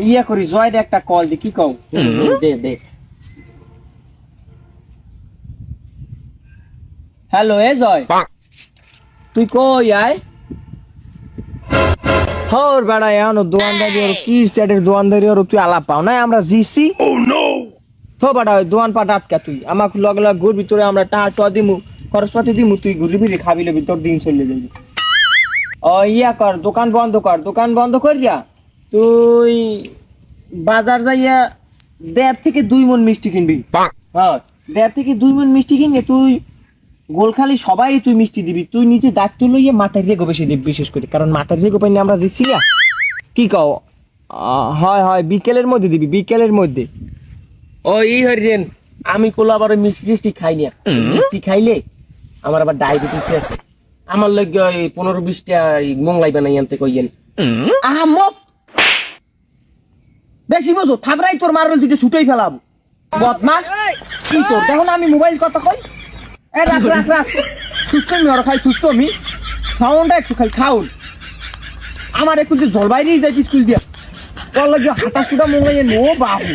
ইয়া করি জয় দে একটা কল দি কি কও দে দে হ্যালো এ জয় তুই কই আয় হর বেড়া এনো দোয়ানদারি আর কি সেটের দোয়ানদারি আর তুই আলাপ পাও না আমরা জিসি ও নো তো বেড়া দোয়ান পাট আটকা তুই আমাকে লগ লগ ঘুর ভিতরে আমরা টা দিমু খরচপাতি দিমু তুই ঘুরবি বিলি খাবি লবি তোর দিন চলে যাবি ও ইয়া কর দোকান বন্ধ কর দিয়া তুই বাজার যাইয়া 1.5 থেকে 2 মণ মিষ্টি কিনবি হ্যাঁ 1.5 থেকে 2 মণ মিষ্টি কিনে তুই গোলখালি সবাই তুই মিষ্টি দিবি তুই নিজে দায়িত্ব লইয়ে মাথার রেগো বেশি দিবি বিশেষ করে কারণ মাথার রেগো পাইনি আমরা দিচ্ছি না কি কও হয় বিকেলের মধ্যে দিবি বিকেলের মধ্যে ও ই হরিরেন আমি কোলা আবার মিষ্টি টিষ্টি খাই না মিষ্টি খাইলে আমার আবার ডায়াবেটিস আছে আমার লগে ওই 15-20টা মোংলাই বানাই আনতে কইয়েন আহমক বেশি বুঝো থাবরাই তোর মারবেল দুটো ছুটেই ফেলাবো বদমাস কি তোর দেখো না আমি মোবাইল কথা কই এ রাখ সুস্থ আমি ওরা খাই সুস্থ আমি খাউনটা একটু খাউন আমার একটু জলবাইরেই যাই স্কুল দিয়া তোর লাগে হাতা সুটা মোংলাই নো বাবু